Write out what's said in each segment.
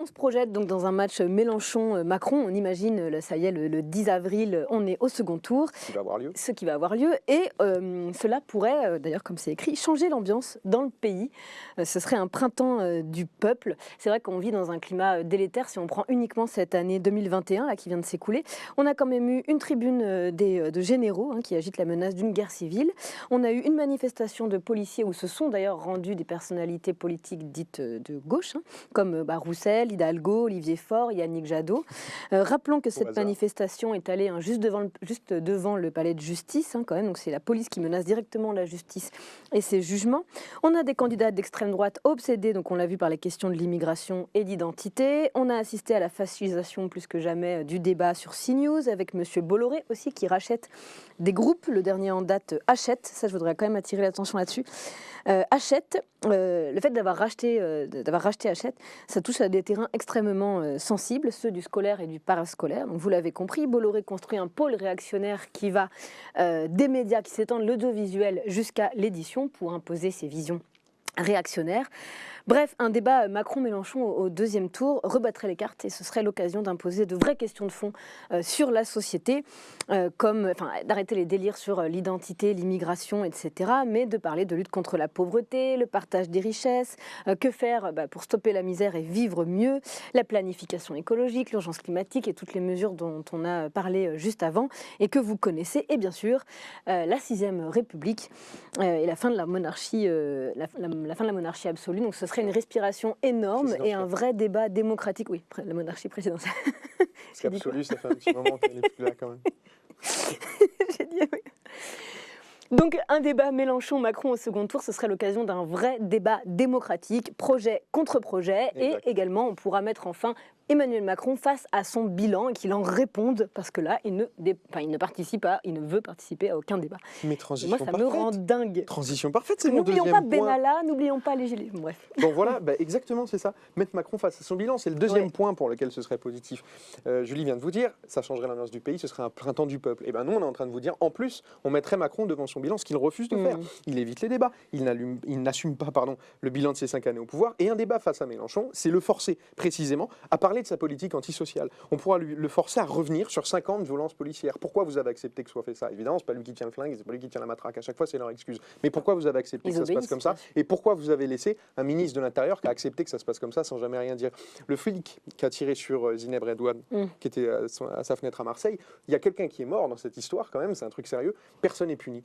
On se projette donc dans un match Mélenchon-Macron. On imagine, ça y est, le 10 avril, on est au second tour. Qui va avoir lieu. Ce qui va avoir lieu. Et cela pourrait, d'ailleurs comme c'est écrit, changer l'ambiance dans le pays. Ce serait un printemps du peuple. C'est vrai qu'on vit dans un climat délétère si on prend uniquement cette année 2021 là, qui vient de s'écouler. On a quand même eu une tribune de généraux qui agitent la menace d'une guerre civile. On a eu une manifestation de policiers où se sont d'ailleurs rendus des personnalités politiques dites de gauche, comme Roussel, Hidalgo, Olivier Faure, Yannick Jadot. Rappelons que cette manifestation est allée juste devant le palais de justice, quand même. Donc c'est la police qui menace directement la justice et ses jugements. On a des candidats d'extrême droite obsédés, donc on l'a vu par les questions de l'immigration et d'identité. On a assisté à la facilisation plus que jamais du débat sur CNews avec Monsieur Bolloré aussi qui rachète des groupes. Le dernier en date Hachette, ça je voudrais quand même attirer l'attention là-dessus. Hachette, le fait d'avoir racheté Hachette, ça touche à des terrains extrêmement sensibles, ceux du scolaire et du parascolaire. Donc vous l'avez compris, Bolloré construit un pôle réactionnaire qui va des médias qui s'étendent de l'audiovisuel jusqu'à l'édition pour imposer ses visions réactionnaires. Bref, un débat Macron-Mélenchon au deuxième tour rebattrait les cartes et ce serait l'occasion d'imposer de vraies questions de fond sur la société, comme d'arrêter les délires sur l'identité, l'immigration, etc., mais de parler de lutte contre la pauvreté, le partage des richesses, que faire pour stopper la misère et vivre mieux, la planification écologique, l'urgence climatique et toutes les mesures dont on a parlé juste avant et que vous connaissez, et bien sûr la 6e République et la fin de la monarchie, la fin de la monarchie absolue. Donc ce serait une respiration énorme et un vrai débat démocratique. Oui, la monarchie présidentielle. Parce qu'absolu, ça fait un petit moment qu'elle n'est plus là quand même. J'ai dit oui. Donc un débat Mélenchon-Macron au second tour, ce serait l'occasion d'un vrai débat démocratique, projet contre projet, et également on pourra mettre enfin Emmanuel Macron face à son bilan et qu'il en réponde, parce que là, il ne participe pas, il ne veut participer à aucun débat. Mais transition moi, ça parfaite. me rend dingue. Transition parfaite, c'est mon deuxième point. N'oublions pas Benalla, n'oublions pas les gilets. Bref. Bon voilà, exactement, c'est ça. Mettre Macron face à son bilan, c'est le deuxième point pour lequel ce serait positif. Julie vient de vous dire, ça changerait l'ambiance du pays, ce serait un printemps du peuple. Et bien nous, on est en train de vous dire, en plus, on mettrait Macron devant son bilan, ce qu'il refuse de faire. Il évite les débats, il n'assume pas le bilan de ses 5 années au pouvoir. Et un débat face à Mélenchon, c'est le forcer précisément à parler de sa politique antisociale. On pourra le forcer à revenir sur 5 ans de violence policière. Pourquoi vous avez accepté que soit fait ça? Évidemment, c'est pas lui qui tient le flingue, c'est pas lui qui tient la matraque. À chaque fois, c'est leur excuse. Mais pourquoi vous avez accepté que ça se passe comme ça? Et pourquoi vous avez laissé un ministre de l'Intérieur qui a accepté que ça se passe comme ça sans jamais rien dire? Le flic qui a tiré sur Zineb Redouane, qui était à sa fenêtre à Marseille, il y a quelqu'un qui est mort dans cette histoire quand même, c'est un truc sérieux. Personne n'est puni.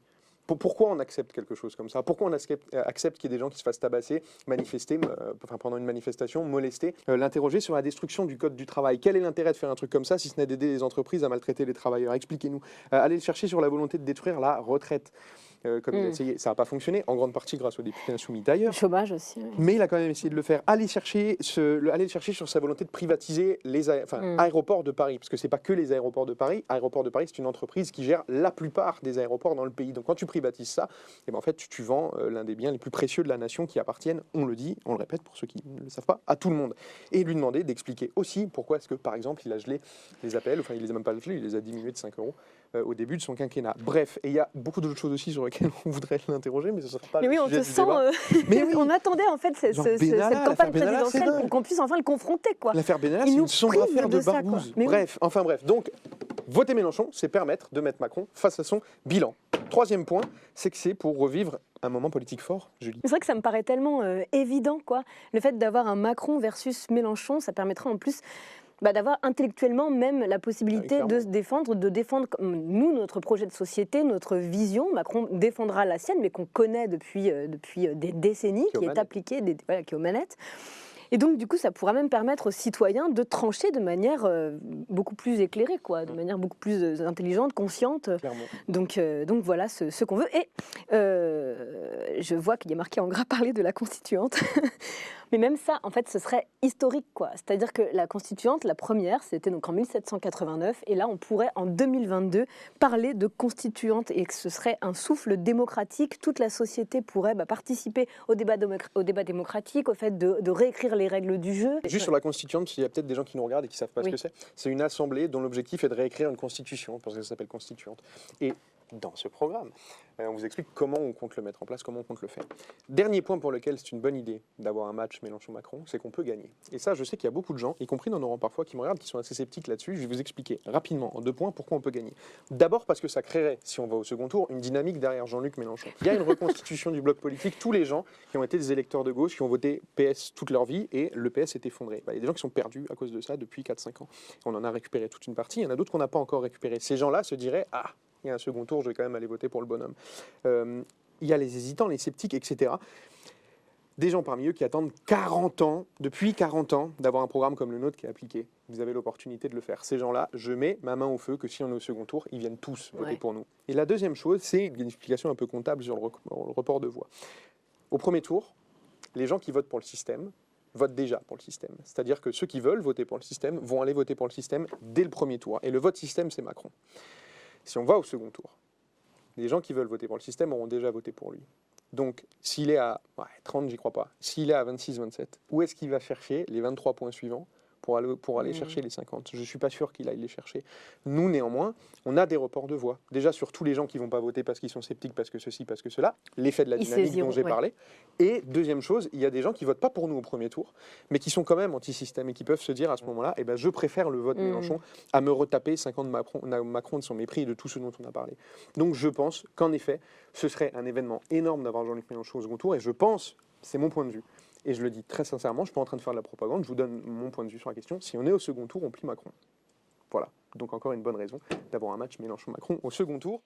Pourquoi on accepte quelque chose comme ça? Pourquoi on accepte qu'il y ait des gens qui se fassent tabasser, manifester, pendant une manifestation, molester, l'interroger sur la destruction du code du travail? Quel est l'intérêt de faire un truc comme ça si ce n'est d'aider les entreprises à maltraiter les travailleurs? Expliquez-nous. Allez le chercher sur la volonté de détruire la retraite. Comme il a essayé, ça n'a pas fonctionné, en grande partie grâce aux députés insoumis d'ailleurs. Le chômage aussi. Oui. Mais il a quand même essayé de le faire. Allez le chercher sur sa volonté de privatiser les aéroports de Paris, parce que c'est pas que les aéroports de Paris. Aéroports de Paris, c'est une entreprise qui gère la plupart des aéroports dans le pays. Donc quand tu privatises ça, et en fait tu vends l'un des biens les plus précieux de la nation qui appartiennent, on le dit, on le répète pour ceux qui ne le savent pas, à tout le monde. Et lui demander d'expliquer aussi pourquoi est-ce que par exemple il a gelé les APL, il les a même pas gelés, il les a diminués de 5 euros. Au début de son quinquennat. Bref, et il y a beaucoup d'autres choses aussi sur lesquelles on voudrait l'interroger, mais ce ne sera pas mais le oui, sujet on te du sent. débat. Mais oui. On attendait en fait cette campagne présidentielle pour qu'on puisse enfin le confronter, quoi. L'affaire Benalla, c'est une sombre affaire de barbouze. Bref. Donc, voter Mélenchon, c'est permettre de mettre Macron face à son bilan. Troisième point, c'est que c'est pour revivre un moment politique fort, Julie. C'est vrai que ça me paraît tellement évident, quoi. Le fait d'avoir un Macron versus Mélenchon, ça permettra en plus d'avoir intellectuellement même la possibilité de se défendre, nous, notre projet de société, notre vision. Macron défendra la sienne, mais qu'on connaît depuis des décennies, qui est appliquée, qui est aux manettes. Et donc, du coup, ça pourra même permettre aux citoyens de trancher de manière beaucoup plus éclairée, quoi, de manière beaucoup plus intelligente, consciente. Donc voilà ce qu'on veut. Et je vois qu'il y a marqué en gras parler de la constituante. Mais même ça, en fait, ce serait historique, quoi. C'est-à-dire que la constituante, la première, c'était donc en 1789, et là, on pourrait, en 2022, parler de constituante, et que ce serait un souffle démocratique. Toute la société pourrait participer au débat démocratique, au fait de réécrire les règles du jeu. Juste sur la constituante, parce qu'il y a peut-être des gens qui nous regardent et qui ne savent pas ce que c'est. C'est une assemblée dont l'objectif est de réécrire une constitution, parce que ça s'appelle constituante. Et dans ce programme. On vous explique comment on compte le mettre en place, comment on compte le faire. Dernier point pour lequel c'est une bonne idée d'avoir un match Mélenchon-Macron, c'est qu'on peut gagner. Et ça, je sais qu'il y a beaucoup de gens, y compris dans nos rangs parfois, qui me regardent, qui sont assez sceptiques là-dessus. Je vais vous expliquer rapidement, en 2 points, pourquoi on peut gagner. D'abord parce que ça créerait, si on va au second tour, une dynamique derrière Jean-Luc Mélenchon. Il y a une reconstitution du bloc politique, tous les gens qui ont été des électeurs de gauche, qui ont voté PS toute leur vie, et le PS est effondré. Il y a des gens qui sont perdus à cause de ça depuis 4-5 ans. On en a récupéré toute une partie, il y en a d'autres qu'on n'a pas encore récupéré. Ces gens-là se diraient « Ah, il y a un second tour, je vais quand même aller voter pour le bonhomme. » Il y a les hésitants, les sceptiques, etc. Des gens parmi eux qui attendent 40 ans, depuis 40 ans, d'avoir un programme comme le nôtre qui est appliqué. Vous avez l'opportunité de le faire. Ces gens-là, je mets ma main au feu que si on est au second tour, ils viennent tous voter pour nous. Et la deuxième chose, c'est une explication un peu comptable sur le report de voix. Au premier tour, les gens qui votent pour le système votent déjà pour le système. C'est-à-dire que ceux qui veulent voter pour le système vont aller voter pour le système dès le premier tour. Et le vote système, c'est Macron. Si on va au second tour, les gens qui veulent voter pour le système auront déjà voté pour lui. Donc, s'il est à 30, j'y crois pas. S'il est à 26, 27, où est-ce qu'il va chercher les 23 points suivants pour aller chercher les 50? Je ne suis pas sûr qu'il aille les chercher. Nous, néanmoins, on a des reports de voix. Déjà, sur tous les gens qui ne vont pas voter parce qu'ils sont sceptiques, parce que ceci, parce que cela, l'effet de la dynamique dont j'ai parlé. Et deuxième chose, il y a des gens qui ne votent pas pour nous au premier tour, mais qui sont quand même anti-système et qui peuvent se dire à ce moment-là, eh ben, je préfère le vote Mélenchon à me retaper 50 de Macron de son mépris et de tout ce dont on a parlé. Donc je pense qu'en effet, ce serait un événement énorme d'avoir Jean-Luc Mélenchon au second tour, et je pense, c'est mon point de vue, et je le dis très sincèrement, je ne suis pas en train de faire de la propagande, je vous donne mon point de vue sur la question. Si on est au second tour, on plie Macron. Voilà. Donc encore une bonne raison d'avoir un match Mélenchon-Macron au second tour.